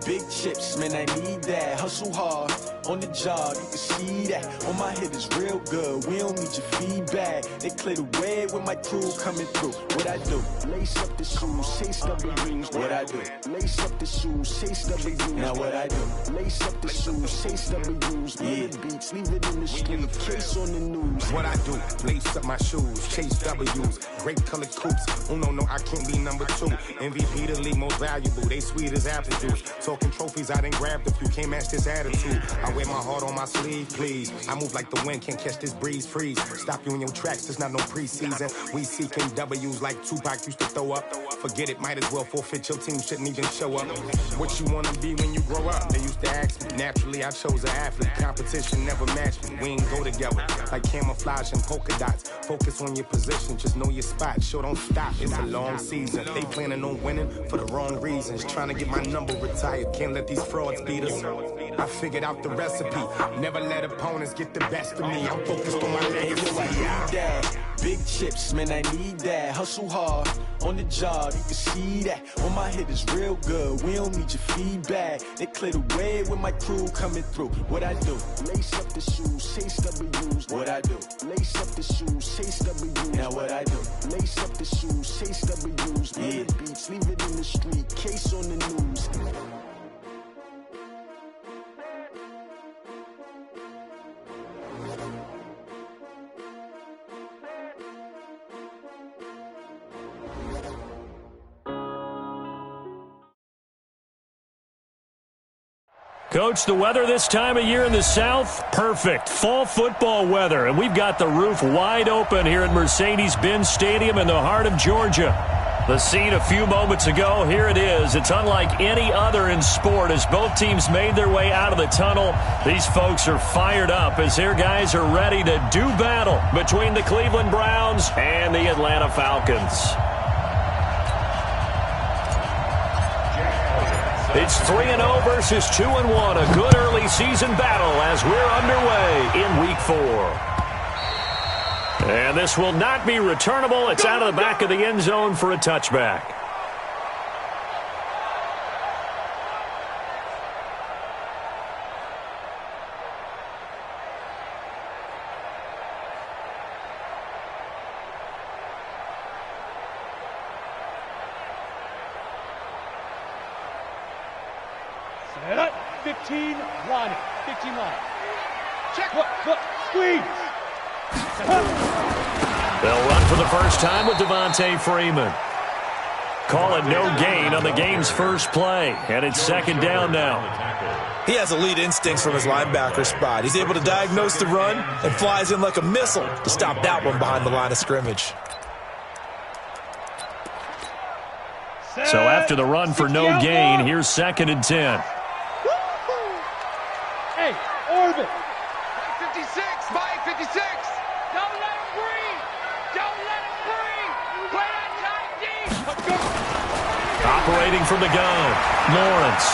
Big chips, man, I need that. Hustle hard on the job, you can see that. On my hit is real good, we don't need your feedback. They clear the way with my crew coming through. What I do? Lace up the shoes, chase W's. What I do? Lace up the shoes, chase W's. Now what I do? Lace up the shoes, chase W's. Yeah, beats, leave it in the street, case on the news. What I do? Lace up my shoes, chase W's. Great colored coops. Oh no, I can't be number 2. MVP the league most valuable. They sweet as apple juice. Talking trophies, I done grabbed a few. Can't match this attitude. I wear my heart on my sleeve, please. I move like the wind, can't catch this breeze. Freeze. Stop you in your tracks. There's not no preseason. We seeking W's like Tupac used to throw up. Forget it, might as well forfeit. Your team shouldn't even show up. What you wanna be when you grow up? They used to ask me. Naturally, I chose an athlete. Competition never matched me. We ain't go together like camouflage and polka dots. Focus on your position, just know your spot. Sure, don't stop. It's a long season. They planning on winning for the wrong reasons. Trying to get my number retired. Can't let these frauds beat us. I figured out the recipe. Never let opponents get the best of me. I'm focused on my legacy. Big chips, man, I need that. Hustle hard on the job, you can see that. On my hit is real good, we don't need your feedback. They clear the way with my crew coming through. What I do? Lace up the shoes, chase W's. What I do? Lace up the shoes, chase W's. Now what I do? Lace up the shoes, chase W's. Yeah, beats, leave it in the street, case on the news. Coach, the weather this time of year in the South, perfect. Fall football weather, and we've got the roof wide open here at Mercedes-Benz Stadium in the heart of Georgia. The scene a few moments ago, here it is. It's unlike any other in sport as both teams made their way out of the tunnel. These folks are fired up as their guys are ready to do battle between the Cleveland Browns and the Atlanta Falcons. It's 3-0 versus 2-1, a good early season battle as we're underway in Week 4. And this will not be returnable. It's out of the back of the end zone for a touchback. Set up. 15 line. 15 line. Check. Look. Squeeze. They'll run for the first time with Devontae Freeman. Call it no gain on the game's first play, and it's second down now. He has elite instincts from his linebacker spot. He's able to diagnose the run and flies in like a missile to stop that one behind the line of scrimmage. So after the run for no gain, here's 2nd and 10. Hey, orbit. 56, Mike, 56. Don't let him breathe. Don't let him breathe. Play that tight deep. Let's go. Operating from the gun, Lawrence.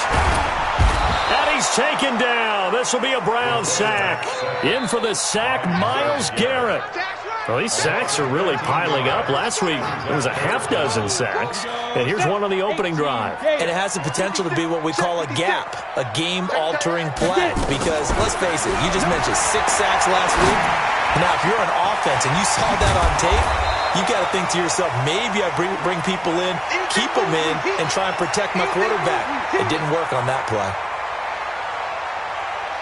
And he's taken down. This will be a Brown sack. In for the sack, Myles Garrett. Well, these sacks are really piling up. Last week, it was a half-dozen sacks. And here's one on the opening drive. And it has the potential to be what we call a gap, a game-altering play. Because, let's face it, you just mentioned 6 sacks last week. Now, if you're on offense and you saw that on tape, you got to think to yourself, maybe I bring people in, keep them in, and try and protect my quarterback. It didn't work on that play.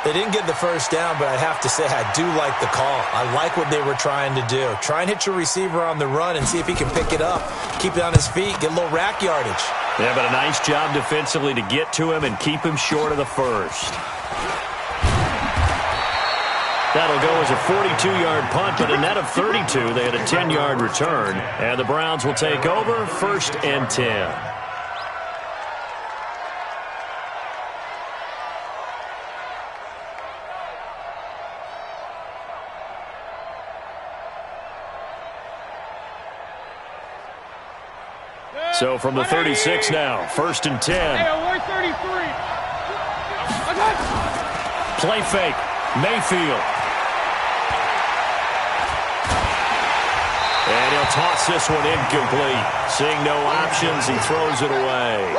They didn't get the first down, but I have to say I do like the call. I like what they were trying to do. Try and hit your receiver on the run and see if he can pick it up, keep it on his feet, get a little rack yardage. Yeah, but a nice job defensively to get to him and keep him short of the first. That'll go as a 42-yard punt, but a net of 32. They had a 10-yard return, and the Browns will take over 1st and 10. So from the 36 now, 1st and 10. Hey, we're 33. Play fake, Mayfield. And he'll toss this one incomplete. Seeing no options, he throws it away.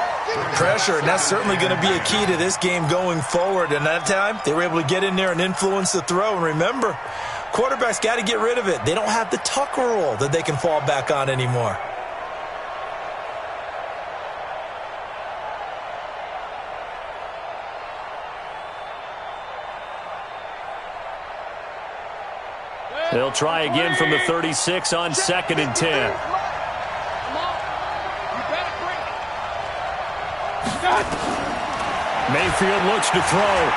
pressure, and that's certainly going to be a key to this game going forward. And that time, they were able to get in there and influence the throw. And remember, quarterbacks got to get rid of it. They don't have the tuck rule that they can fall back on anymore. They'll try again from the 36 on 2nd and 10. Mayfield looks to throw.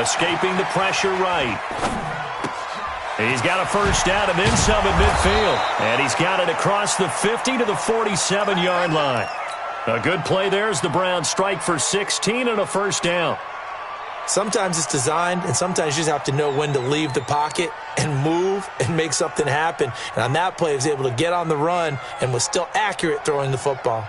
Escaping the pressure right. He's got a first down and then some at midfield. And he's got it across the 50 to the 47-yard line. A good play there as the Browns strike for 16 and a first down. Sometimes it's designed, and sometimes you just have to know when to leave the pocket and move and make something happen. And on that play, he was able to get on the run and was still accurate throwing the football.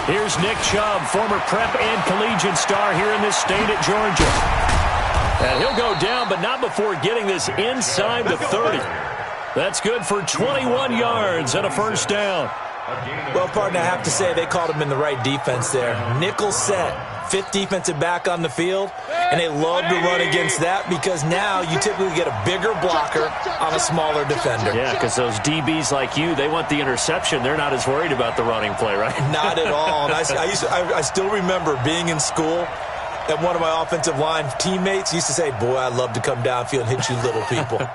Here's Nick Chubb, former prep and collegiate star here in this state at Georgia. And he'll go down, but not before getting this inside the 30. That's good for 21 yards and a first down. Well, partner, I have to say they called him in the right defense there. Nickel set, fifth defensive back on the field, and they love to run against that because now you typically get a bigger blocker on a smaller defender. Yeah, because those DBs like you, they want the interception. They're not as worried about the running play, right? Not at all. And I still remember being in school, and one of my offensive line teammates used to say, boy, I'd love to come downfield and hit you little people.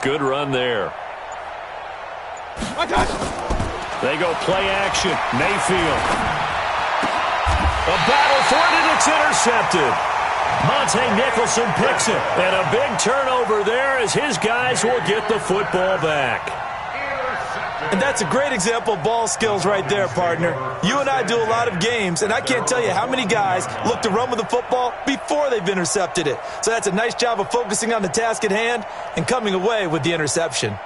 Good run there. They go play action. Mayfield. A battle for it, and it's intercepted. Monte Nicholson picks it. And a big turnover there as his guys will get the football back. And that's a great example of ball skills right there, partner. You and I do a lot of games, and I can't tell you how many guys look to run with the football before they've intercepted it. So that's a nice job of focusing on the task at hand and coming away with the interception.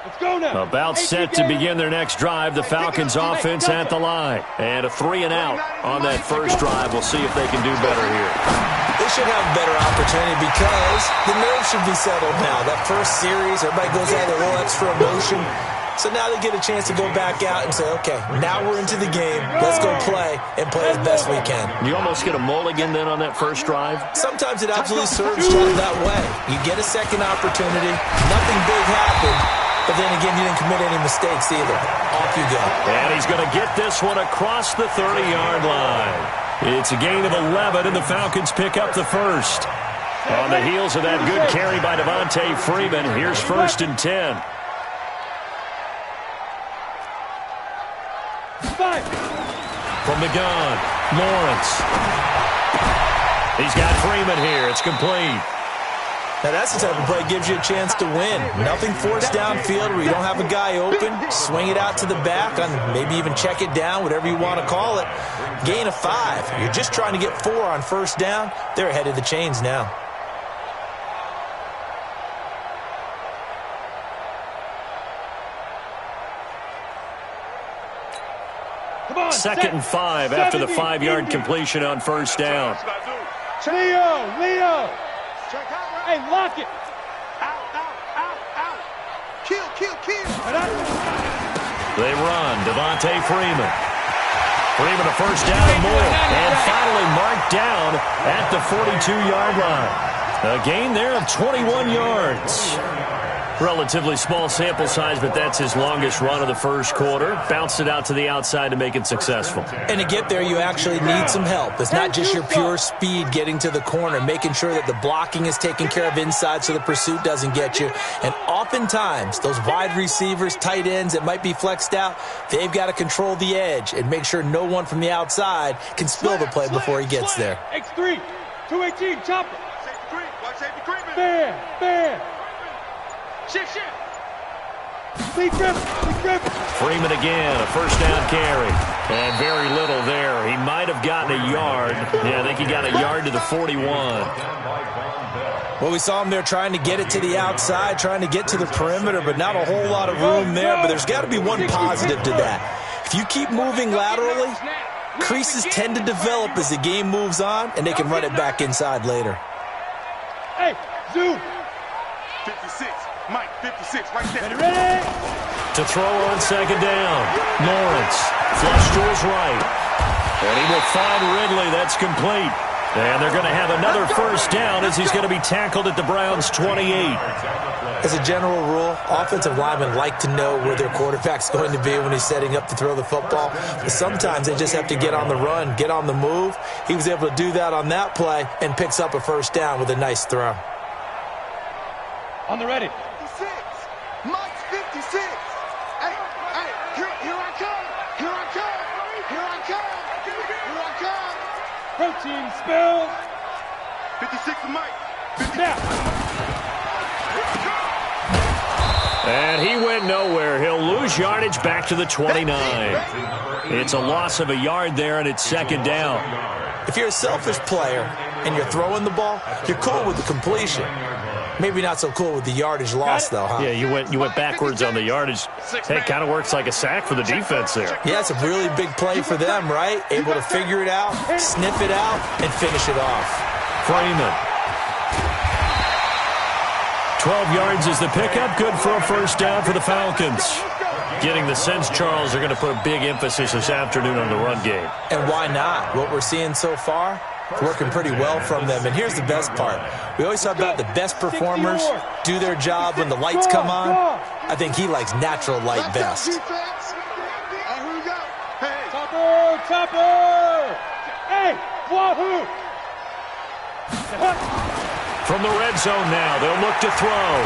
Let's go now. About set to begin their next drive. The Falcons offense at the line. And a 3 and out on that first drive. We'll see if they can do better here. They should have a better opportunity because the nerves should be settled now. That first series, everybody goes out with a little extra emotion. So now they get a chance to go back out and say, okay, now we're into the game. Let's go play and play as best we can. You almost get a mulligan then on that first drive? Sometimes it absolutely serves John that way. You get a second opportunity. Nothing big happened. But then again, you didn't commit any mistakes either. Off you go. And he's going to get this one across the 30-yard line. It's a gain of 11, and the Falcons pick up the first. On the heels of that good carry by Devontae Freeman, here's 1st and 10. From the gun, Lawrence. He's got Freeman here. It's complete. Now that's the type of play that gives you a chance to win. Nothing forced downfield where you don't have a guy open. Swing it out to the back, on maybe even check it down, whatever you want to call it. Gain of 5. You're just trying to get 4 on first down. They're ahead of the chains now. Second and 5 after the 5-yard completion on first down. Leo. Hey, lock it. Out. Kill. They run. Devontae Freeman. Freeman a first down and more. And finally marked down at the 42-yard line. A gain there of 21 yards. Relatively small sample size, but that's his longest run of the first quarter. Bounced it out to the outside to make it successful. And to get there, you actually need some help. It's not just your pure speed getting to the corner, making sure that the blocking is taken care of inside so the pursuit doesn't get you. And oftentimes, those wide receivers, tight ends that might be flexed out, they've got to control the edge and make sure no one from the outside can spill the play before he gets there. X3, 218, chopper. Bam. Shift. Freeman again, a first down carry. And very little there. He might have gotten a yard. Yeah, I think he got a yard to the 41. Well, we saw him there trying to get it to the outside, trying to get to the perimeter, but not a whole lot of room there. But there's got to be one positive to that. If you keep moving laterally, creases tend to develop as the game moves on, and they can run it back inside later. Hey, zoom. 56, Mike, 56, right there. Ready? To throw on second down. Lawrence, flush to his right. And he will find Ridley. That's complete. And they're going to have another first down as he's going to be tackled at the Browns' 28. As a general rule, offensive linemen like to know where their quarterback's going to be when he's setting up to throw the football. But sometimes they just have to get on the run, get on the move. He was able to do that on that play and picks up a first down with a nice throw. On the ready. 56. Mike's 56. Hey, here I come. Here I come. Here I come. Here I come. Protein spill. 56 for Mike. Snap. And he went nowhere. He'll lose yardage back to the 29. It's a loss of a yard there, and it's second down. If you're a selfish player and you're throwing the ball, you're cool with the completion. Maybe not so cool with the yardage loss, though, huh? Yeah, you went backwards on the yardage. Hey, it kind of works like a sack for the defense there. Yeah, it's a really big play for them, right? Able to figure it out, sniff it out, and finish it off. Freeman. 12 yards is the pickup. Good for a first down for the Falcons. Getting the sense, Charles, they're going to put a big emphasis this afternoon on the run game. And why not? What we're seeing so far, working pretty well from them. And here's the best part. We always talk about the best performers do their job when the lights come on. I think he likes natural light best. Hey, here we go. Hey. Topper. Hey, wahoo. From the red zone now, they'll look to throw.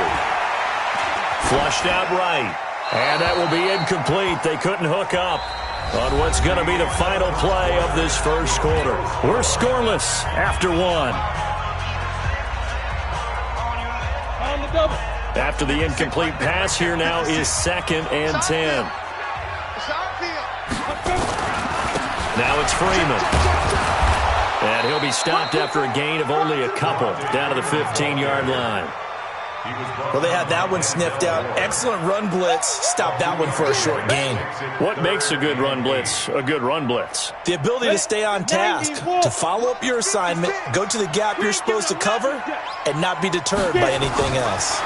Flushed out right. And that will be incomplete. They couldn't hook up on what's going to be the final play of this first quarter. We're scoreless after one. On the double. After the incomplete pass, here now is 2nd and 10. Now it's Freeman. And he'll be stopped after a gain of only a couple down to the 15-yard line. Well, they had that one sniffed out. Excellent run blitz. Stop that one for a short gain. What makes a good run blitz a good run blitz? The ability to stay on task, to follow up your assignment, go to the gap you're supposed to cover, and not be deterred by anything else.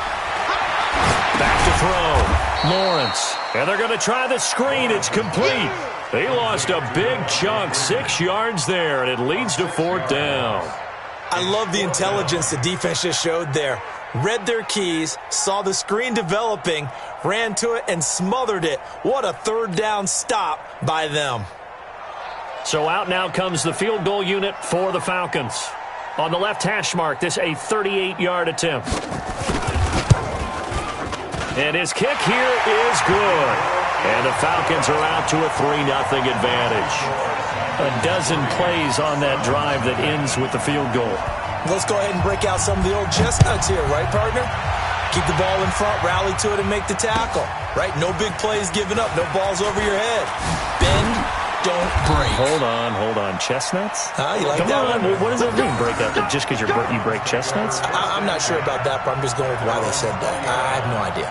Back to throw. Lawrence. And they're going to try the screen. It's complete. They lost a big chunk, 6 yards there, and it leads to 4th down. I love the intelligence the defense just showed there. Read their keys, saw the screen developing, ran to it, and smothered it. What a 3rd down stop by them. So out now comes the field goal unit for the Falcons. On the left hash mark, this a 38-yard attempt. And his kick here is good. And the Falcons are out to a 3-0 advantage. A dozen plays on that drive that ends with the field goal. Let's go ahead and break out some of the old chestnuts here, right, partner? Keep the ball in front, rally to it, and make the tackle, right? No big plays given up, no balls over your head. Bend, don't break. Hold on. Chestnuts? You like Come that on. one? What does that mean, break out? Just because you break chestnuts? I'm not sure about that, but I'm just going with why they said that. I have no idea.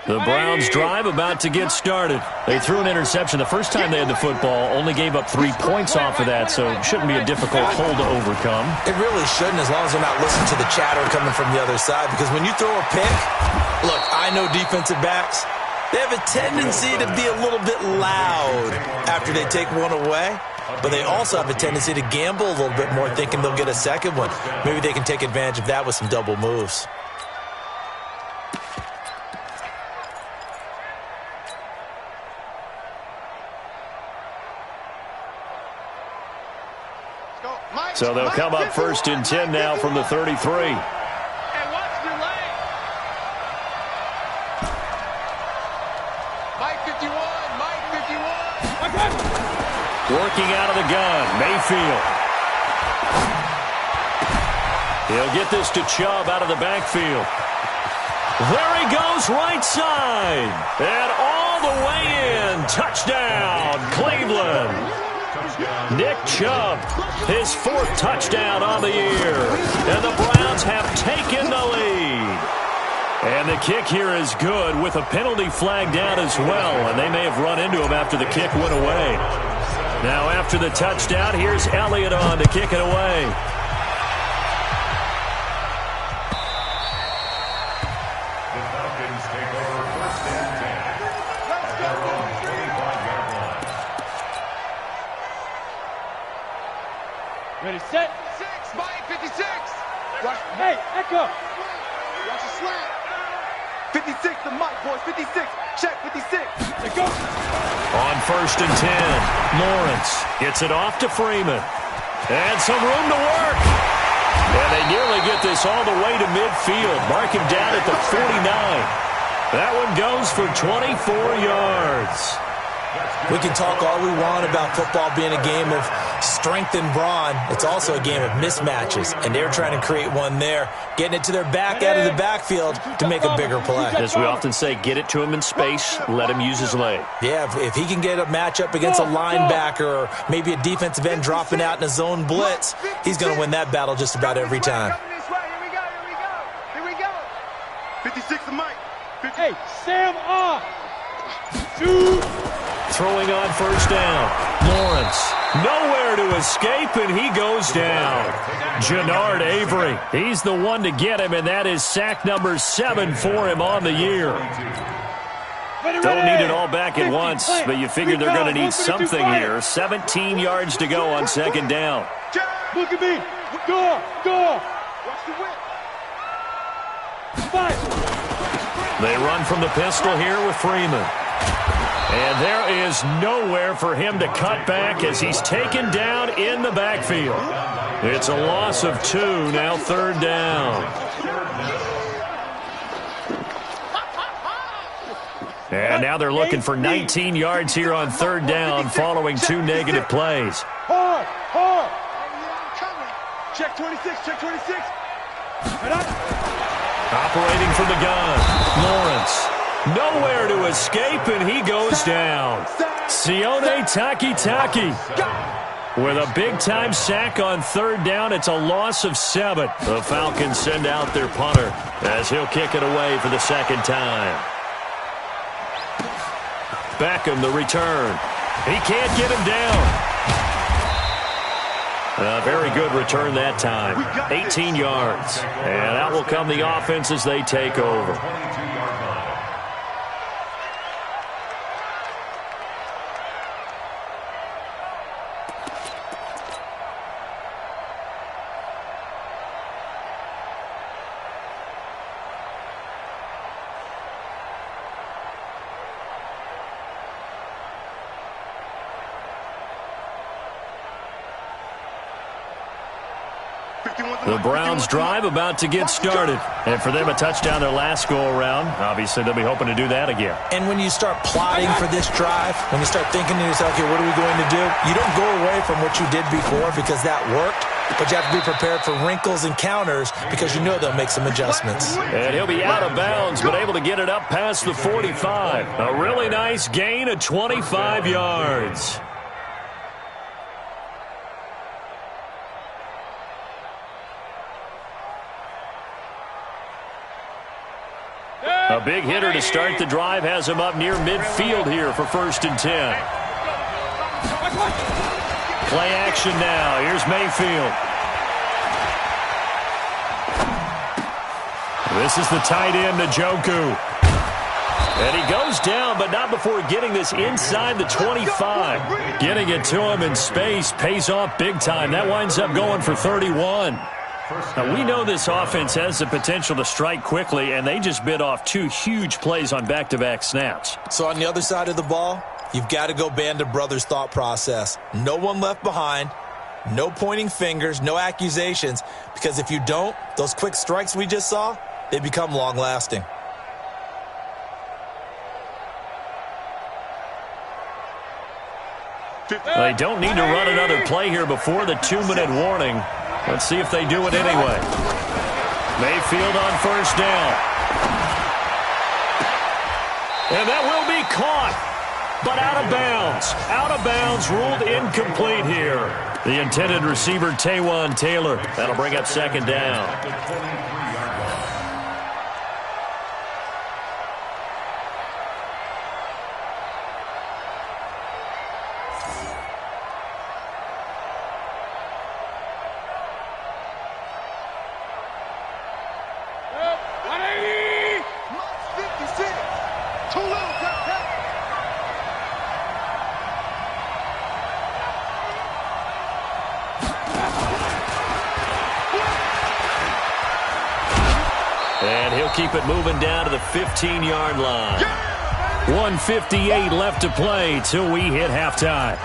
The Browns drive about to get started. They threw an interception the first time they had the football, only gave up 3 points off of that, so it shouldn't be a difficult hole to overcome. It really shouldn't, as long as they're not listening to the chatter coming from the other side, because when you throw a pick, look, I know defensive backs, they have a tendency to be a little bit loud after they take one away, but they also have a tendency to gamble a little bit more, thinking they'll get a second one. Maybe they can take advantage of that with some double moves. So they'll come up 1st and 10 now from the 33. Hey, watch your leg. Mike 51, Mike 51. Working out of the gun, Mayfield. He'll get this to Chubb out of the backfield. There he goes, right side. And all the way in. Touchdown, Cleveland. Nick Chubb, his 4th touchdown on the year. And the Browns have taken the lead. And the kick here is good with a penalty flag down as well. And they may have run into him after the kick went away. Now after the touchdown, here's Elliott on to kick it away. Ready, set. 6, Mike 56. Watch, hey, Echo. Watch the slant. 56 to Mike, boys. 56. Check 56. Let go. On 1st and 10, Lawrence gets it off to Freeman. And some room to work. And they nearly get this all the way to midfield. Mark him down at the 49. That one goes for 24 yards. We can talk all we want about football being a game of strength and brawn. It's also a game of mismatches, and they're trying to create one there, getting it to their back out of the backfield to make a bigger play. As we often say, get it to him in space, let him use his leg. Yeah, if he can get a matchup against a linebacker or maybe a defensive end dropping out in a zone blitz, he's going to win that battle just about every time. Here we go. 56 to Mike. Hey, Sam off. Shoot. Throwing on 1st down. Lawrence, nowhere to escape, and he goes down. Jannard Avery, he's the one to get him, and that is sack number 7 for him on the year. Don't need it all back at once, but you figure they're going to need something here. 17 yards to go on 2nd down. Look at me. Go. Watch the whip. 5. They run from the pistol here with Freeman. And there is nowhere for him to cut back as he's taken down in the backfield. It's a loss of 2, now 3rd down. And now they're looking for 19 yards here on 3rd down following 2 negative plays. Hard. Check 26, check 26. Operating from the gun, Lawrence. Nowhere to escape, and he goes down. Sione Takitaki with a big-time sack on 3rd down. It's a loss of 7. The Falcons send out their punter as he'll kick it away for the 2nd time. Beckham, the return. He can't get him down. A very good return that time. 18 yards. And out will come the offense as they take over. The Browns drive about to get started. And for them, a touchdown their last go-around. Obviously, they'll be hoping to do that again. And when you start plotting for this drive, when you start thinking to yourself, okay, what are we going to do? You don't go away from what you did before because that worked. But you have to be prepared for wrinkles and counters because you know they'll make some adjustments. And he'll be out of bounds, but able to get it up past the 45. A really nice gain of 25 yards. A big hitter to start the drive has him up near midfield here for 1st and 10. Play action now. Here's Mayfield. This is the tight end, Njoku. And he goes down, but not before getting this inside the 25. Getting it to him in space pays off big time. That winds up going for 31. Now, we know this offense has the potential to strike quickly, and they just bit off 2 huge plays on back-to-back snaps. So on the other side of the ball, you've got to go band of brothers thought process. No one left behind. No pointing fingers, no accusations, because if you don't, those quick strikes we just saw, they become long-lasting. They don't need to run another play here before the 2-minute warning. Let's see if they do it anyway. Mayfield on first down. And that will be caught, but out of bounds. Out of bounds, ruled incomplete here. The intended receiver, Taywan Taylor. That'll bring up second down. And he'll keep it moving down to the 15-yard line. 1:58 left to play till we hit halftime.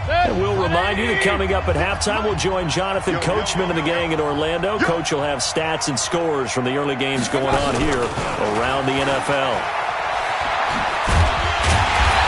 And we'll remind you that coming up at halftime, we'll join Jonathan Coachman and the gang in Orlando. Coach will have stats and scores from the early games going on here around the NFL.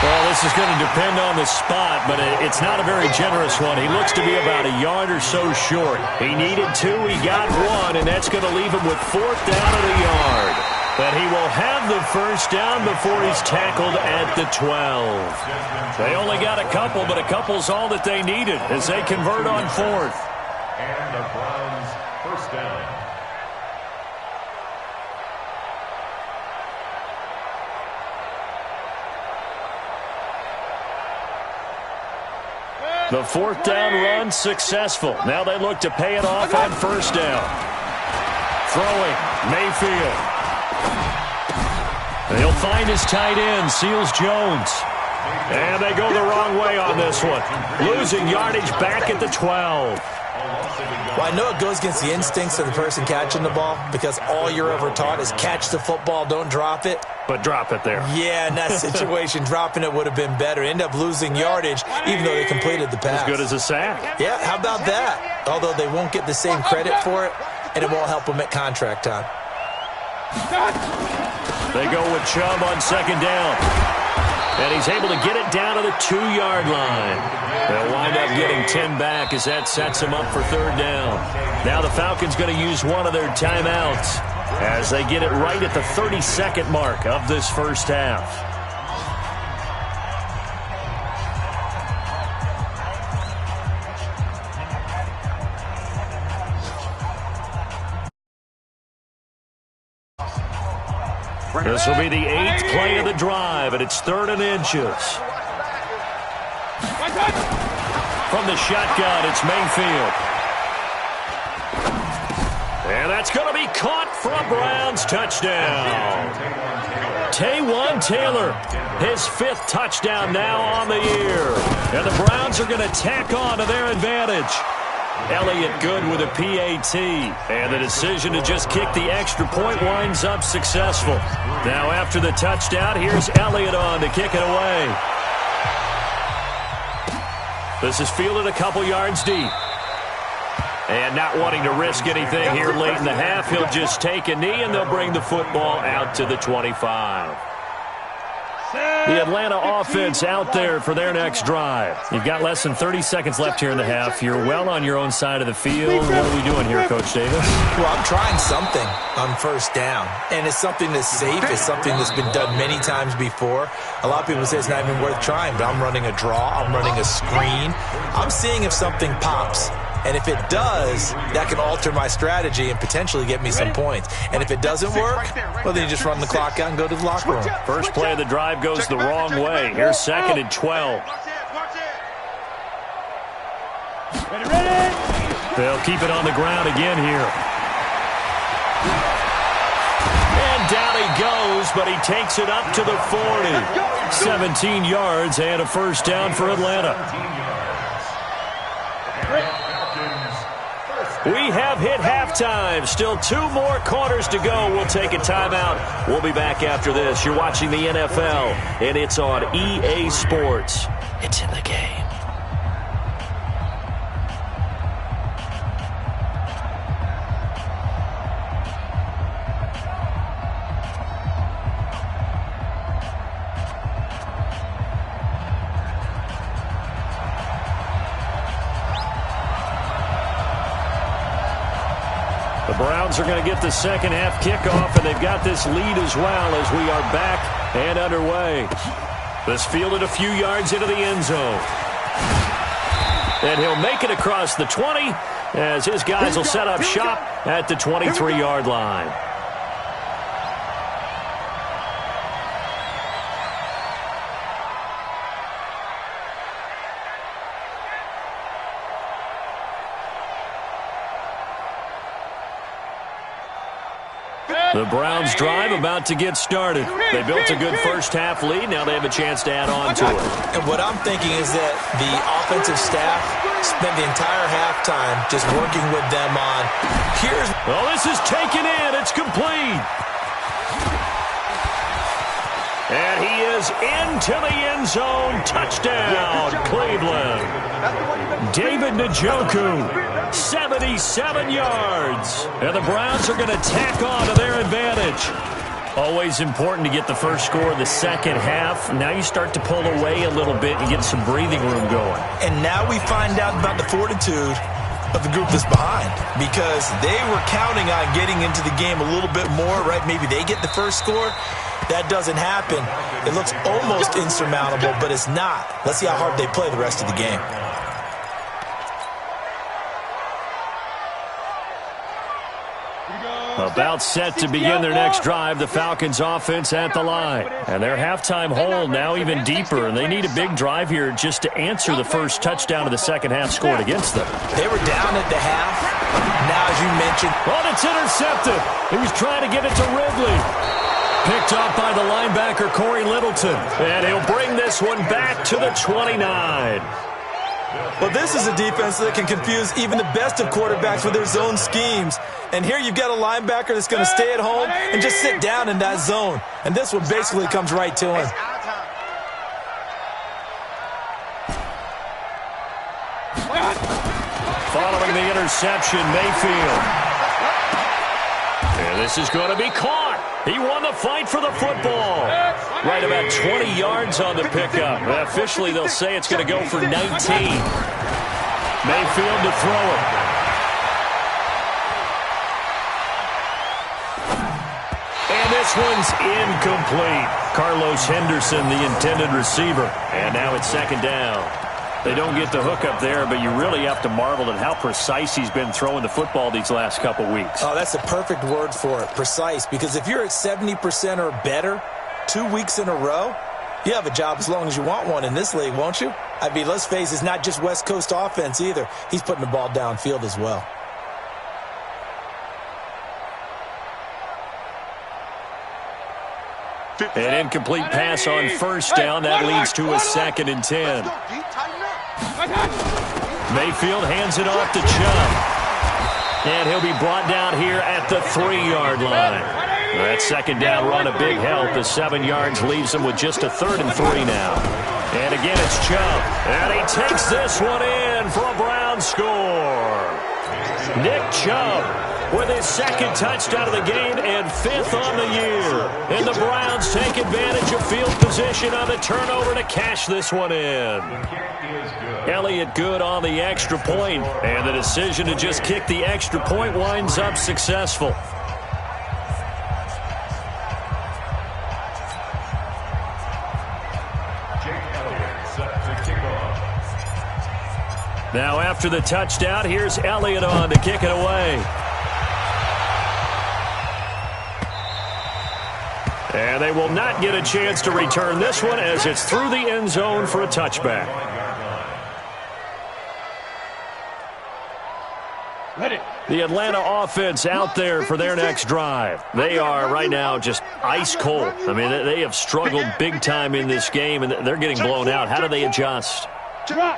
Well, this is going to depend on the spot, but it's not a very generous one. He looks to be about a yard or so short. He needed 2, he got 1, and that's going to leave him with 4th down at a yard. But he will have the first down before he's tackled at the 12. They only got a couple, but a couple's all that they needed as they convert on 4th. And the Browns first down. The 4th down run successful. Now they look to pay it off on first down. Throwing, Mayfield. He'll find his tight end, Seals Jones. And they go the wrong way on this one. Losing yardage back at the 12. Well, I know it goes against the instincts of the person catching the ball because all you're ever taught is catch the football, don't drop it. But drop it there. Yeah, in that situation, dropping it would have been better. End up losing yardage even though they completed the pass. As good as a sack. Yeah, how about that? Although they won't get the same credit for it, and it won't help them at contract time. They go with Chubb on second down. And he's able to get it down to the 2-yard line. They'll wind up getting 10 back as that sets him up for third down. Now the Falcons going to use one of their timeouts as they get it right at the 32nd mark of this first half. This will be the 8th play of the drive, and it's 3rd and inches. From the shotgun, it's Mayfield. And that's going to be caught for a Browns touchdown. Taywan Taylor, his 5th touchdown now on the year. And the Browns are going to tack on to their advantage. Elliott good with a PAT, and the decision to just kick the extra point winds up successful. Now after the touchdown, here's Elliott on to kick it away. This is fielded a couple yards deep. And not wanting to risk anything here late in the half, he'll just take a knee, and they'll bring the football out to the 25. The Atlanta offense out there for their next drive. You've got less than 30 seconds left here in the half. You're well on your own side of the field. What are we doing here, Coach Davis? Well, I'm trying something on first down, and it's something that's safe. It's something that's been done many times before. A lot of people say it's not even worth trying, but I'm running a draw. I'm running a screen. I'm seeing if something pops. And if it does, that can alter my strategy and potentially get me some points. And if it doesn't work, well, then you just run the clock out and go to the locker room. First play of the drive goes the wrong way. Here's 2nd and 12. They'll keep it on the ground again here. And down he goes goes, but he takes it up to the 40. 17 yards and a first down for Atlanta. We have hit halftime. Still 2 more quarters to go. We'll take a timeout. We'll be back after this. You're watching the NFL, and it's on EA Sports. It's in the game. The Browns are going to get the second half kickoff, and they've got this lead as well as we are back and underway. This fielded a few yards into the end zone. And he'll make it across the 20 as his guys will set up shop at the 23-yard line. The Browns drive about to get started. They built a good first half lead. Now they have a chance to add on to it. And what I'm thinking is that the offensive staff spent the entire halftime just working with them on Well, this is taken in. It's complete. And he is into the end zone. Touchdown, Cleveland. David Njoku, 77 yards. And the Browns are going to tack on to their advantage. Always important to get the first score of the second half. Now you start to pull away a little bit and get some breathing room going. And now we find out about the fortitude of the group that's behind, because they were counting on getting into the game a little bit more, right? Maybe they get the first score. That doesn't happen. It looks almost insurmountable, but it's not. Let's see how hard they play the rest of the game. About set to begin their next drive, the Falcons offense at the line. And their halftime hole now even deeper, and they need a big drive here just to answer the first touchdown of the second half scored against them. They were down at the half. Now, as you mentioned, well, it's intercepted. He was trying to get it to Ridley. Picked up by the linebacker, Corey Littleton. And he'll bring this one back to the 29. Well, this is a defense that can confuse even the best of quarterbacks with their zone schemes. And here you've got a linebacker that's going to stay at home and just sit down in that zone. And this one basically comes right to him. Following the interception, Mayfield. And this is going to be caught. He won the fight for the football. Right about 20 yards on the pickup. Officially, they'll say it's going to go for 19. Mayfield to throw it. And this one's incomplete. Carlos Henderson, the intended receiver. And now it's second down. They don't get the hook up there, but you really have to marvel at how precise he's been throwing the football these last couple weeks. Oh, that's the perfect word for it, precise. Because if you're at 70% or better 2 weeks in a row, you have a job as long as you want one in this league, won't you? I mean, let's face it, it's not just West Coast offense either. He's putting the ball downfield as well. An incomplete pass on first down. That leads to a 2nd and 10. Mayfield hands it off to Chubb. And he'll be brought down here at the 3-yard line. That second down run a big help. The 7 yards leaves him with just a 3rd and 3 now. And again, it's Chubb. And he takes this one in for a Brown score. Nick Chubb with his 2nd touchdown of the game and 5th on the year. And the Browns take advantage of field position on the turnover to cash this one in. Elliott good on the extra point, and the decision to just kick the extra point winds up successful. Now after the touchdown, here's Elliott on to kick it away. And they will not get a chance to return this one as it's through the end zone for a touchback. The Atlanta offense out there for their next drive. They are right now just ice cold. I mean, they have struggled big time in this game, and they're getting blown out. How do they adjust?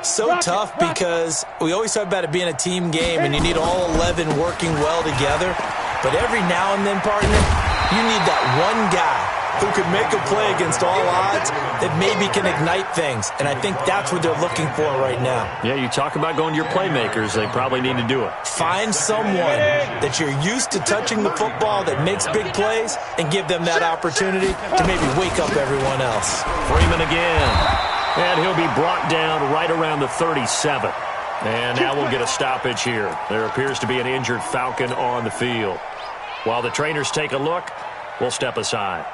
So tough because we always talk about it being a team game, and you need all 11 working well together. But every now and then, partner, you need that one guy who could make a play against all odds that maybe can ignite things. And I think that's what they're looking for right now. Yeah, you talk about going to your playmakers. They probably need to do it. Find someone that you're used to touching the football that makes big plays and give them that opportunity to maybe wake up everyone else. Freeman again. And he'll be brought down right around the 37. And now we'll get a stoppage here. There appears to be an injured Falcon on the field. While the trainers take a look, we'll step aside.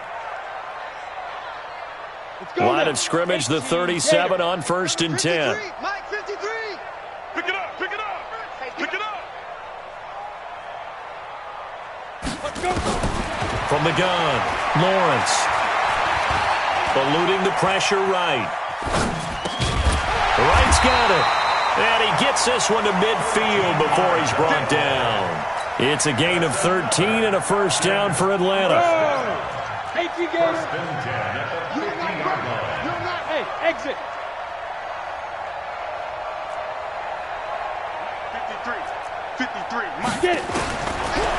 Line of scrimmage, the 37 on 1st and 10. Mike, 53. Pick it up, pick it up, pick it up. From the gun, Lawrence. Eluding the pressure right. Wright's got it. And he gets this one to midfield before he's brought down. It's a gain of 13 and a first down for Atlanta. 18 games. Hey, exit. 53. Mike. Get it.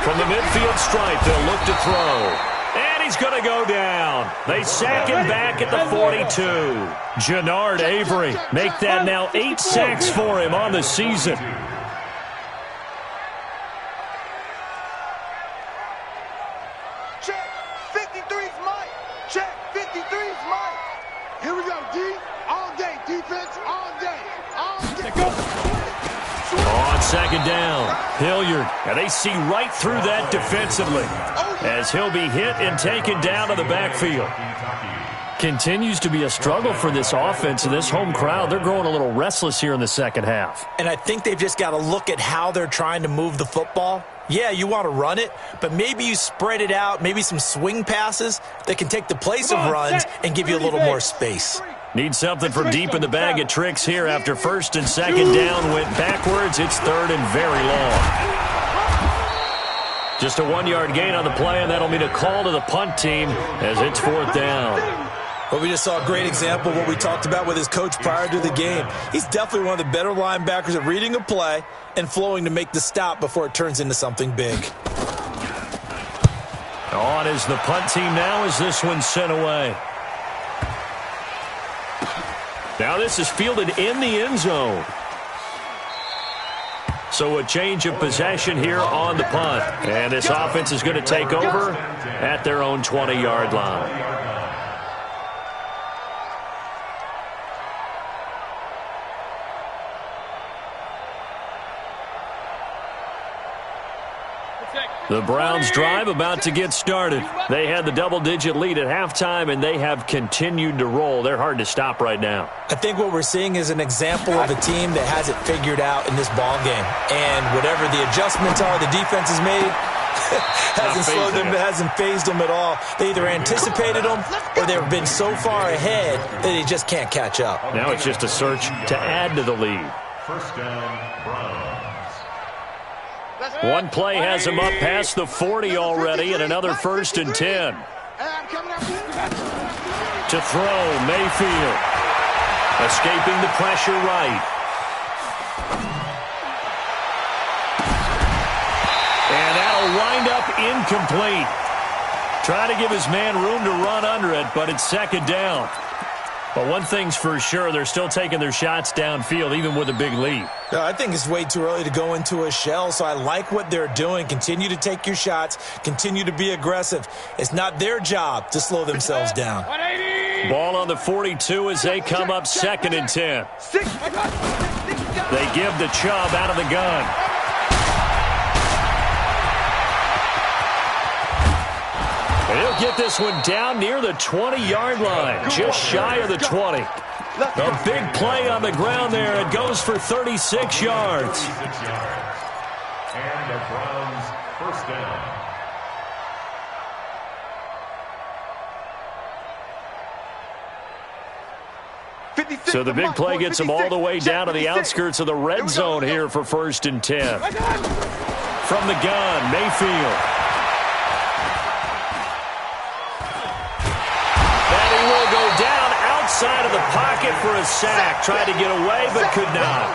From the midfield stripe, they'll look to throw. And he's going to go down. They sack him back at the 42. Jannard Avery make that now 8 sacks for him on the season. Check. 53's Mike. Check. 53's Mike. Here we go, D. All day. Defense all day. All day. On second down, Hilliard. And they see right through that defensively as he'll be hit and taken down to the backfield. Continues to be a struggle for this offense and this home crowd. They're growing a little restless here in the second half. And I think they've just got to look at how they're trying to move the football. Yeah, you want to run it, but maybe you spread it out, maybe some swing passes that can take the place of runs and give you a little more space. Need something from deep in the bag of tricks here after 1st and 2nd down went backwards. It's 3rd and very long. Just a 1-yard gain on the play, and that'll mean a call to the punt team as it's 4th down. Well, we just saw a great example of what we talked about with his coach prior to the game. He's definitely one of the better linebackers at reading a play and flowing to make the stop before it turns into something big. On is the punt team now as this one's sent away. Now this is fielded in the end zone. So a change of possession here on the punt. And this offense is going to take over at their own 20-yard line. The Browns drive about to get started. They had the double-digit lead at halftime, and they have continued to roll. They're hard to stop right now. I think what we're seeing is an example of a team that has it figured out in this ball game. And whatever the adjustments are the defense has made, hasn't phased them at all. They either anticipated them or they've been so far ahead that they just can't catch up. Now it's just a search to add to the lead. 1st down, Browns. One play has him up past the 40 already, and another 1st and 10. To throw, Mayfield. Escaping the pressure right. And that'll wind up incomplete. Try to give his man room to run under it, but it's 2nd down. But one thing's for sure, they're still taking their shots downfield, even with a big lead. I think it's way too early to go into a shell, so I like what they're doing. Continue to take your shots. Continue to be aggressive. It's not their job to slow themselves down. Ball on the 42 as they come up 2nd and 10. They give the Chubb out of the gun. He'll get this one down near the 20-yard line, just shy of the 20. A big play on the ground there. It goes for 36 yards. And the Browns' 1st down. So the big play gets them all the way down to the outskirts of the red zone here for 1st and 10. from the gun, Mayfield. And he will go down outside of the pocket for a sack. Tried to get away, but could not.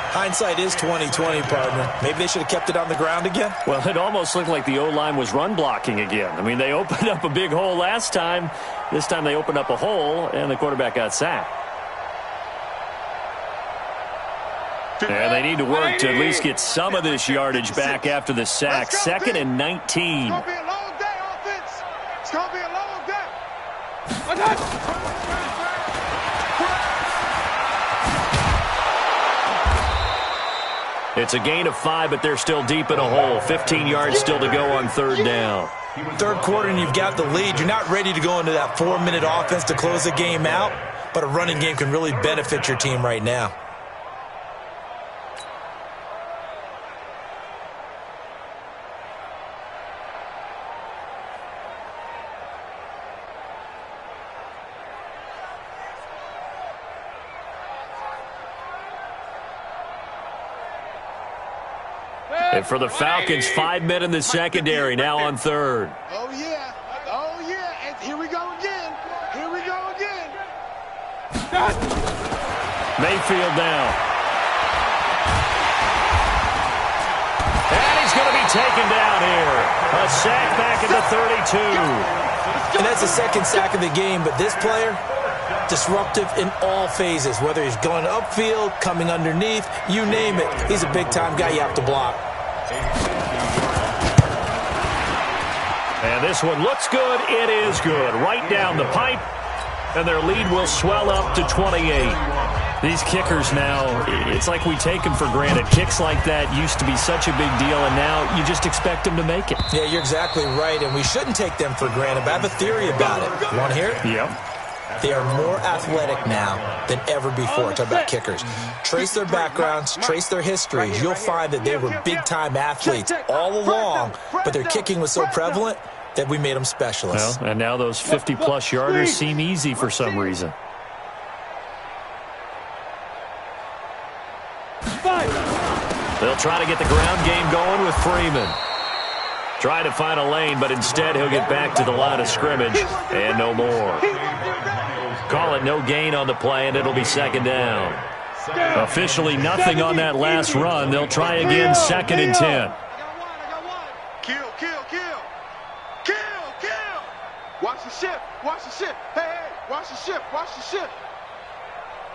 Hindsight is 20/20, partner. Maybe they should have kept it on the ground again. Well, it almost looked like the O-line was run blocking again. I mean, they opened up a big hole last time. This time they opened up a hole, and the quarterback got sacked. And they need to work to at least get some of this yardage back after the sack. 2nd and 19. It's going to be a long day, offense. It's going to be a long day. It's a gain of 5, but they're still deep in a hole. 15 yards still to go on 3rd down. Third quarter and you've got the lead. You're not ready to go into that 4-minute offense to close the game out, but a running game can really benefit your team right now. And for the Falcons, 5 men in the secondary, now on 3rd. Oh, yeah. Oh, yeah. And here we go again. Here we go again. Mayfield now. And he's going to be taken down here. A sack back at the 32. And that's the second sack of the game, but this player, disruptive in all phases, whether he's going upfield, coming underneath, you name it. He's a big-time guy you have to block. And this one looks good. It is good. Right down the pipe. And their lead will swell up to 28. These kickers now, it's like we take them for granted. Kicks like that used to be such a big deal, and now you just expect them to make it. Yeah, you're exactly right, and we shouldn't take them for granted, but I have a theory about it. You want to hear it? Yep. They are more athletic now than ever before. Talk about kickers. Trace their backgrounds, trace their histories. You'll find that they were big-time athletes all along, but their kicking was so prevalent that we made them specialists. Well, and now those 50-plus yarders seem easy for some reason. They'll try to get the ground game going with Freeman. Try to find a lane, but instead he'll get back to the line of scrimmage and no more. Call it no gain on the play, and it'll be 2nd down. Officially nothing on that last run. They'll try again, 2nd and 10. Kill. Watch the shift. Hey, watch the shift.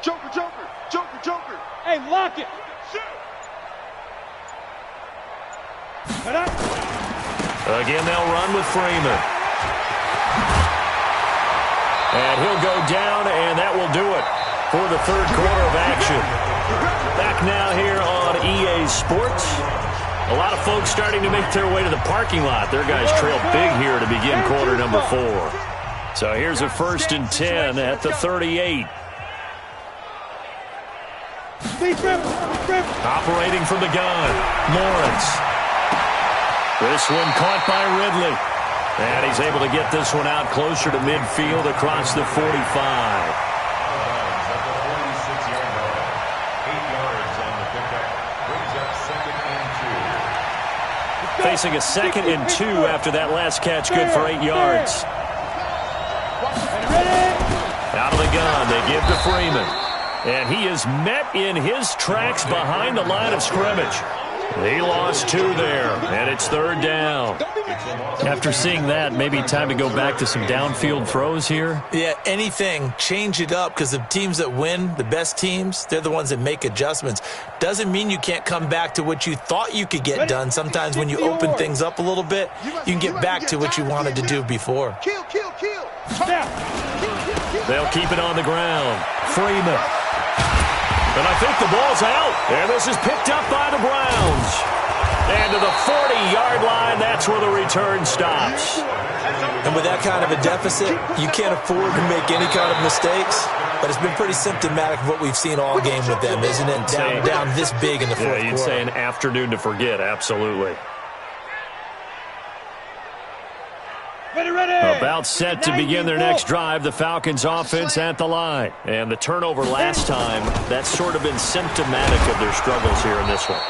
Joker. Hey, lock it. Again, they'll run with Freeman. And he'll go down, and that will do it for the 3rd quarter of action. Back now here on EA Sports. A lot of folks starting to make their way to the parking lot. Their guys trail big here to begin quarter number 4. So here's a 1st and 10 at the 38. Operating from the gun, Lawrence. This one caught by Ridley. And he's able to get this one out closer to midfield across the 45. Facing a 2nd and 2 after that last catch, good for 8 yards. Out of the gun, they give to Freeman. And he is met in his tracks behind the line of scrimmage. He lost 2 there, and it's 3rd down. After seeing that, maybe time to go back to some downfield throws here. Yeah, anything. Change it up, because the teams that win, the best teams, they're the ones that make adjustments. Doesn't mean you can't come back to what you thought you could get done. Sometimes when you open things up a little bit, you can get back to what you wanted to do before. Kill. They'll keep it on the ground. Freeman. And I think the ball's out. And this is picked up by the Browns. And to the 40-yard line, that's where the return stops. And with that kind of a deficit, you can't afford to make any kind of mistakes. But it's been pretty symptomatic of what we've seen all game with them, isn't it? Down this big in the 4th quarter. Yeah, you'd say an afternoon to forget, absolutely. About set to begin their next drive, the Falcons offense at the line. And the turnover last time, that's sort of been symptomatic of their struggles here in this one.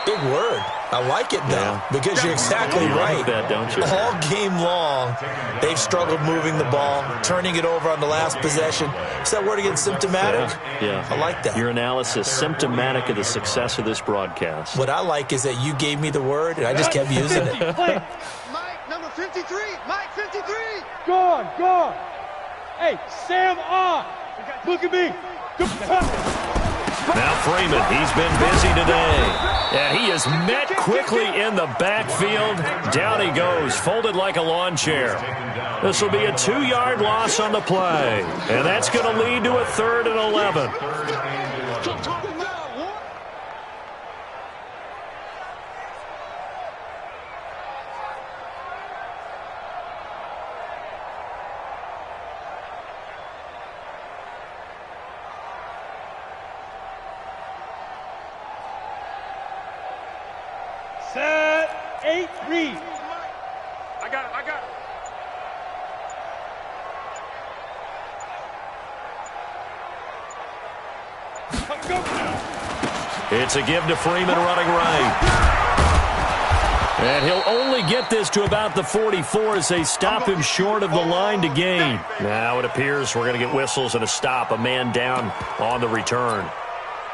Big word. I like it, though, because you're exactly right. Like that, don't you? All game long, they've struggled moving the ball, turning it over on the last possession. Is that word again, symptomatic? Yeah. I like that. Your analysis, symptomatic of the success of this broadcast. What I like is that you gave me the word, and I just kept using it. Mike, number 53. Mike, 53. Gone. Hey, Sam on. Look at me. Now Freeman, he's been busy today. And he is met quickly in the backfield. Down he goes, folded like a lawn chair. This will be a 2-yard loss on the play. And that's going to lead to a 3rd and 11. Set, 8, read. I got it. It's a give to Freeman running right. And he'll only get this to about the 44 as they stop him short of the line to gain. Now it appears we're going to get whistles and a stop, a man down on the return.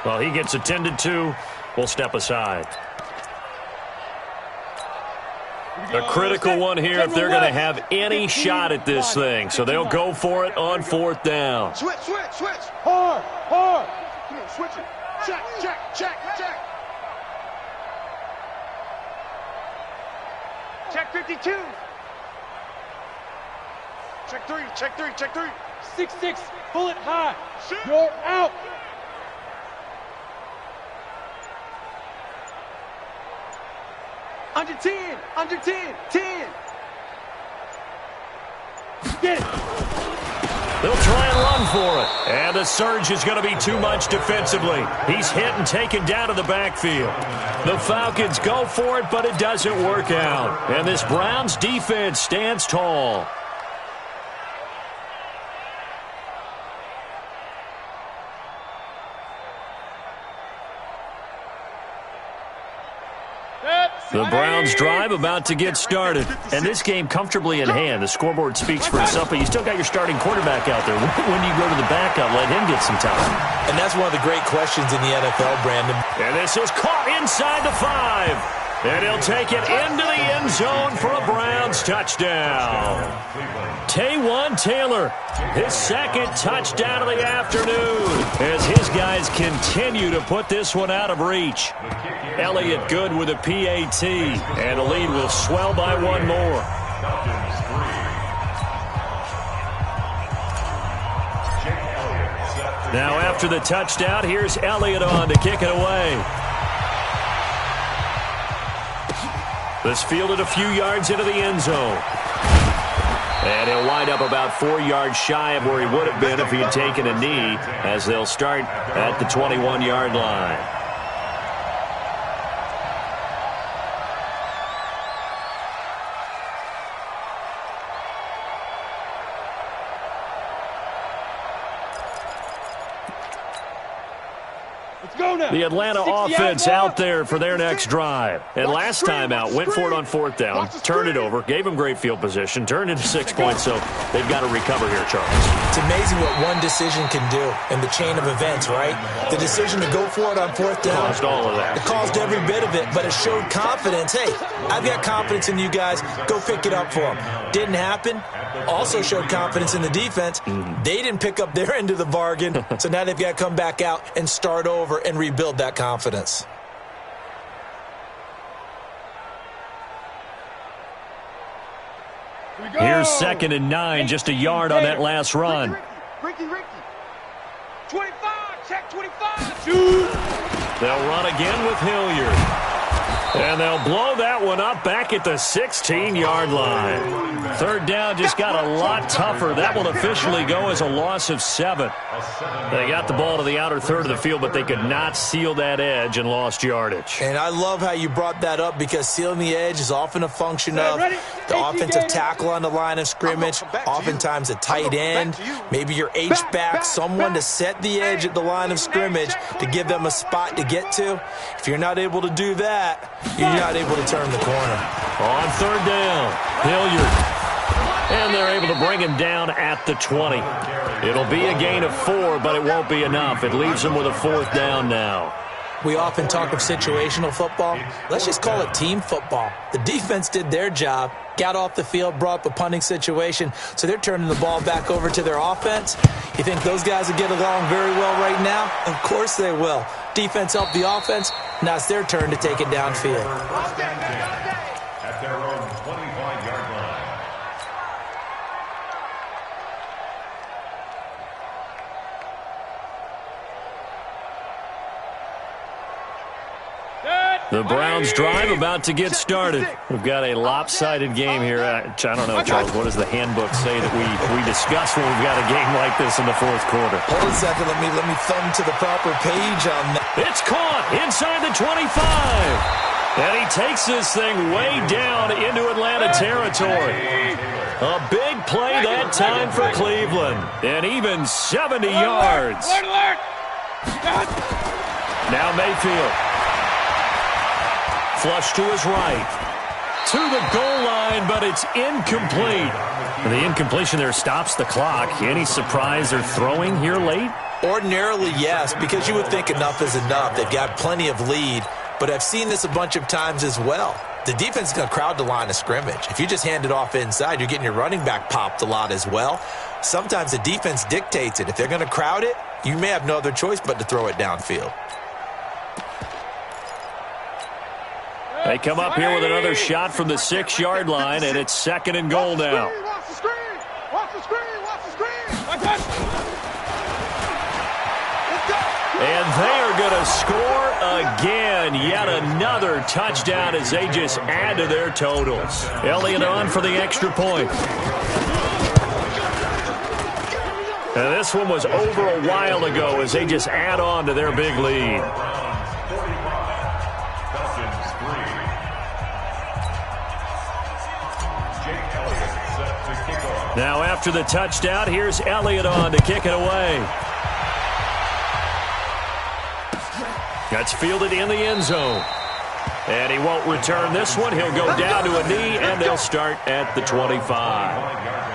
Well, he gets attended to. We'll step aside. A critical one here if they're going to have any shot at this thing. So they'll go for it on 4th down. Switch. Hard. Come on, switch it. Check. Check 52. Check three. 6-6, pull it high. You're out. Under 10. 10. Get it. They'll try and run for it. And the surge is going to be too much defensively. He's hit and taken down to the backfield. The Falcons go for it, but it doesn't work out. And this Browns defense stands tall. The Browns drive about to get started. And this game comfortably in hand. The scoreboard speaks for itself, but you still got your starting quarterback out there. When do you go to the backup, let him get some time? And that's one of the great questions in the NFL, Brandon. And this is caught inside the 5. And he'll take it into the end zone for a Browns touchdown. Taywan Taylor, his 2nd touchdown of the afternoon as his guys continue to put this one out of reach. Elliott good with a PAT, and the lead will swell by 1 more. Now after the touchdown, here's Elliott on to kick it away. This fielded a few yards into the end zone. And he'll wind up about 4 yards shy of where he would have been if he had taken a knee, as they'll start at the 21-yard line. The Atlanta offense out there for their next drive. And last time out, went for it on 4th down, turned it over, gave them great field position, turned into 6 points, so they've got to recover here, Charles. It's amazing what one decision can do in the chain of events, right? The decision to go for it on 4th down. Caused all of that. It caused every bit of it, but it showed confidence. Hey, I've got confidence in you guys. Go pick it up for them. Didn't happen. Also showed confidence in the defense. They didn't pick up their end of the bargain, so now they've got to come back out and start over and rebuild that confidence. Here's 2nd and 9, just a yard on that last run. Ricky. 25, check 25. They'll run again with Hilliard. And they'll blow that one up back at the 16-yard line. Third down just got a lot tougher. That will officially go as a loss of 7. They got the ball to the outer third of the field, but they could not seal that edge and lost yardage. And I love how you brought that up, because sealing the edge is often a function of the offensive tackle on the line of scrimmage, oftentimes a tight end, maybe your H-back, someone to set the edge at the line of scrimmage to give them a spot to get to. If you're not able to do that, you're not able to turn the corner. On third down, Hilliard. And they're able to bring him down at the 20. It'll be a gain of 4, but it won't be enough. It leaves them with a 4th down now. We often talk of situational football. Let's just call it team football. The defense did their job, got off the field, brought up a punting situation, so they're turning the ball back over to their offense. You think those guys will get along very well right now? Of course they will. Defense helped the offense. Now it's their turn to take it downfield. At their own 25-yard line. The Browns drive about to get started. We've got a lopsided game here. I don't know, Charles, what does the handbook say that we discuss when we've got a game like this in the fourth quarter? Hold a second. Let me thumb to the proper page on that. It's caught inside the 25. And he takes this thing way down into Atlanta territory. A big play that time for Cleveland. And even 70 yards. Now Mayfield. Flush to his right. To the goal line, but it's incomplete. And the incompletion there stops the clock. Any surprise they're throwing here late? Ordinarily, yes, because you would think enough is enough. They've got plenty of lead, but I've seen this a bunch of times as well. The defense is going to crowd the line of scrimmage. If you just hand it off inside, you're getting your running back popped a lot as well. Sometimes the defense dictates it. If they're going to crowd it, you may have no other choice but to throw it downfield. They come up here with another shot from the 6-yard line, and it's 2nd and goal now. Watch the screen! Watch the screen! Watch the screen! And they are going to score again. Yet another touchdown as they just add to their totals. Elliott on for the extra point. And this one was over a while ago as they just add on to their big lead. Now after the touchdown, here's Elliott on to kick it away. That's fielded in the end zone. And he won't return this one. He'll go down to a knee, and they'll start at the 25.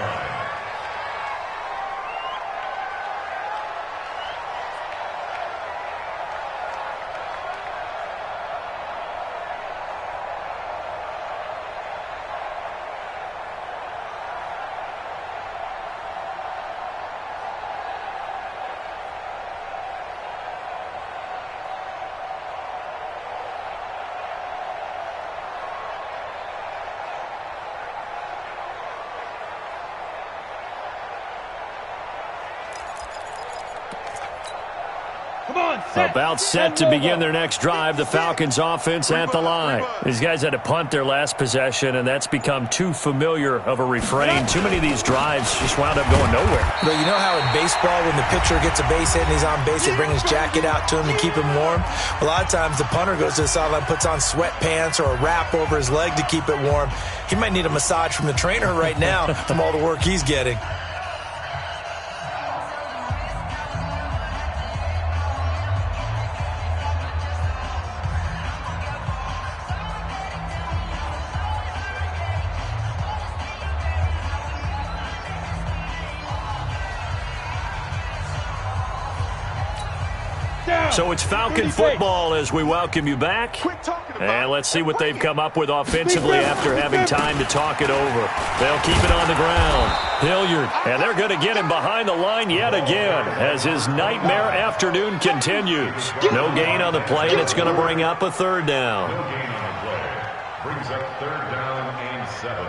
About set to begin their next drive, the Falcons offense at the line. These guys had to punt their last possession, and that's become too familiar of a refrain. Too many of these drives just wound up going nowhere. But you know how in baseball, when the pitcher gets a base hit and he's on base, they bring his jacket out to him to keep him warm? A lot of times the punter goes to the sideline, puts on sweatpants or a wrap over his leg to keep it warm. He might need a massage from the trainer right now from all the work he's getting. So it's Falcon football as we welcome you back. And let's see what they've come up with offensively after having time to talk it over. They'll keep it on the ground. Hilliard, and they're going to get him behind the line yet again as his nightmare afternoon continues. No gain on the play, and it's going to bring up a 3rd down. No gain on the play. Brings up 3rd down and 7.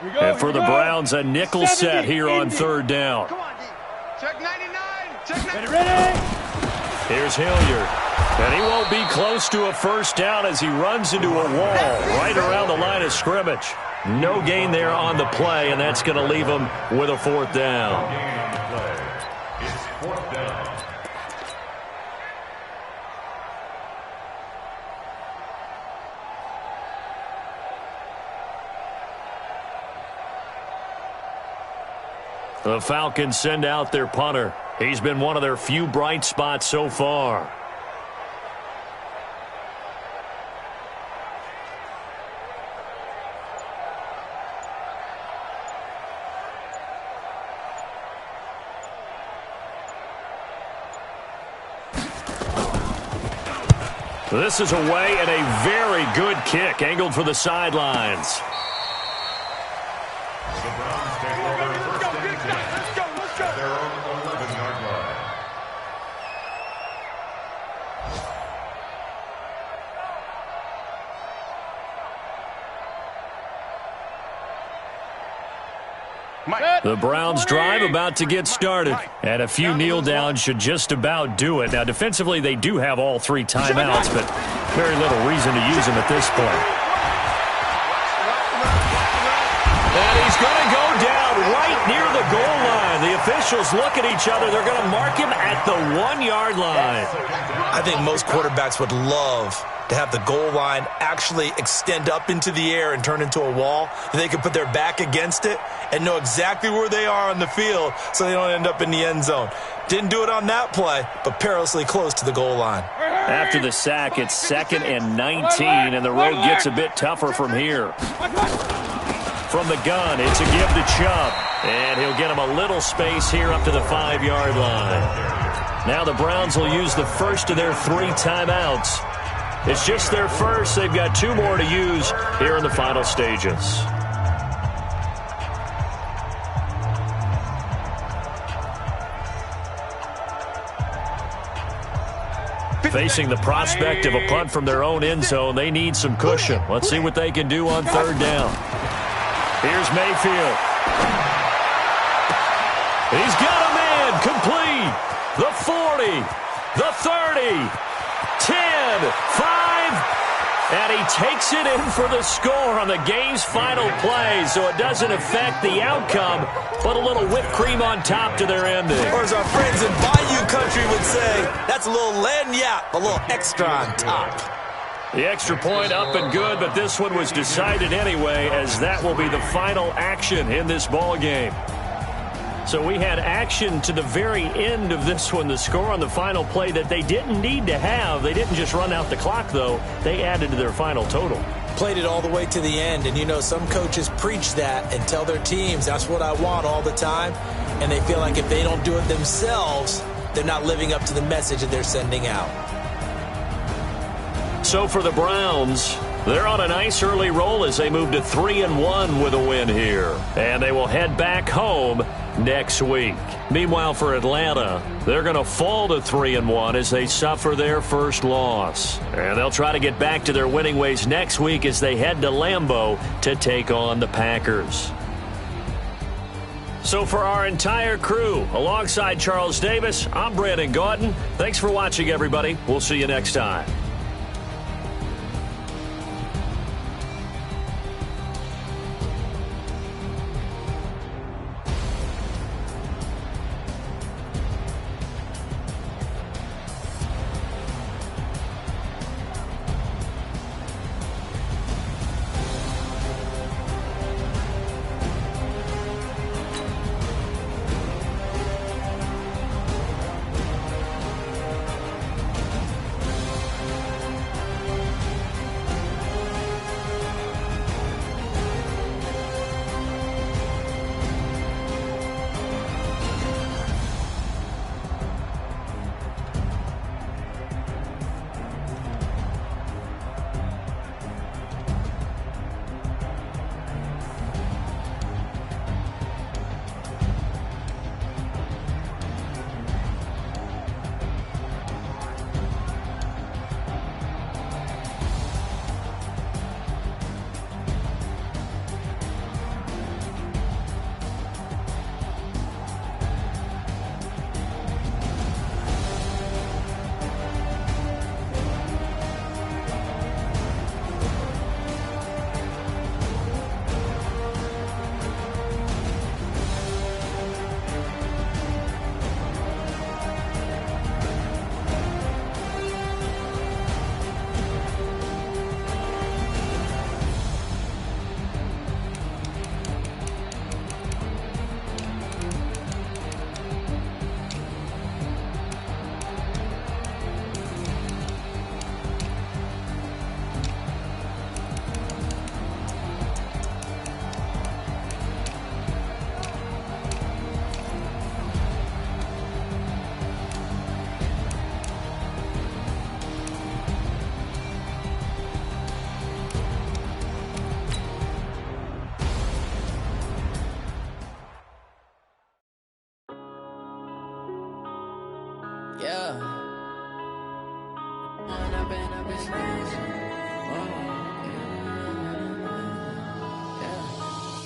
And for the Browns, a nickel set here on third down. Come on, D. Check 99. Check 99. Ready? Here's Hilliard. And he won't be close to a first down as he runs into a wall right around the line of scrimmage. No gain there on the play, and that's going to leave him with a fourth down. It's fourth down. The Falcons send out their punter. He's been one of their few bright spots so far. This is away and a very good kick angled for the sidelines. The Browns take over first and 10 at their own 11-yard line. The Browns drive about to get started, and a few kneel downs should just about do it. Now, defensively, they do have all three timeouts, but very little reason to use them at this point. And he's going to go down right near the goal line. The officials look at each other. They're going to mark him at the 1-yard line. I think most quarterbacks would love to have the goal line actually extend up into the air and turn into a wall. They can put their back against it and know exactly where they are on the field so they don't end up in the end zone. Didn't do it on that play, but perilously close to the goal line. After the sack, it's 2nd and 19, and the road gets a bit tougher from here. From the gun, it's a give to Chubb, and he'll get him a little space here up to the 5-yard line. Now the Browns will use the first of their 3 timeouts. It's just their first. They've got 2 more to use here in the final stages. Facing the prospect of a punt from their own end zone, they need some cushion. Let's see what they can do on third down. Here's Mayfield. He's got a man complete. The 40, the 30, 10, 5, and he takes it in for the score on the game's final play, so it doesn't affect the outcome, but a little whipped cream on top to their ending. Or as our friends in Bayou Country would say, that's a little lagniappe, a little extra on top. The extra point up and good, but this one was decided anyway, as that will be the final action in this ball game. So we had action to the very end of this one, the score on the final play that they didn't need to have. They didn't just run out the clock, though. They added to their final total. Played it all the way to the end, and you know some coaches preach that and tell their teams that's what I want all the time, and they feel like if they don't do it themselves, they're not living up to the message that they're sending out. So for the Browns, they're on a nice early roll as they move to 3-1 with a win here. And they will head back home next week. Meanwhile, for Atlanta, they're going to fall to 3-1 as they suffer their first loss. And they'll try to get back to their winning ways next week as they head to Lambeau to take on the Packers. So for our entire crew, alongside Charles Davis, I'm Brandon Gaudin. Thanks for watching, everybody. We'll see you next time. Yeah.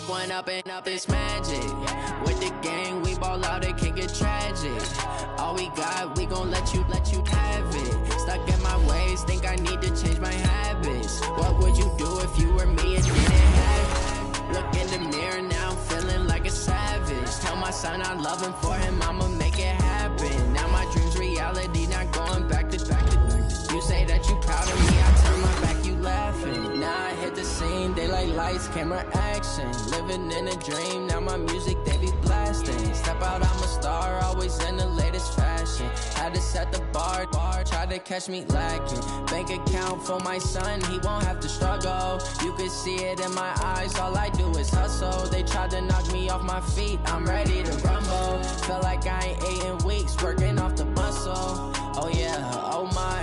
One up and up is magic. With the gang, we ball out, it can get tragic. All we got, we gon' let you have it. Stuck in my ways, think I need to change my habits. What would you do if you were me and didn't have it? Look in the mirror now, I'm feeling like a savage. Tell my son I love him, for him I'ma make it happen. Now my dream's reality, not going back to back. You say that you proud of me, I turn my back, you laughing. Now I hit the scene, they like lights, camera, action. Living in a dream, now my music, they be blasting. Step out, I'm a star, always in the latest fashion. Had to set the bar, try to catch me lacking. Bank account for my son, he won't have to struggle. You could see it in my eyes, all I do is hustle. They tried to knock me off my feet, I'm ready to rumble. Felt like I ain't ate in weeks, working off the muscle. Oh yeah, oh my,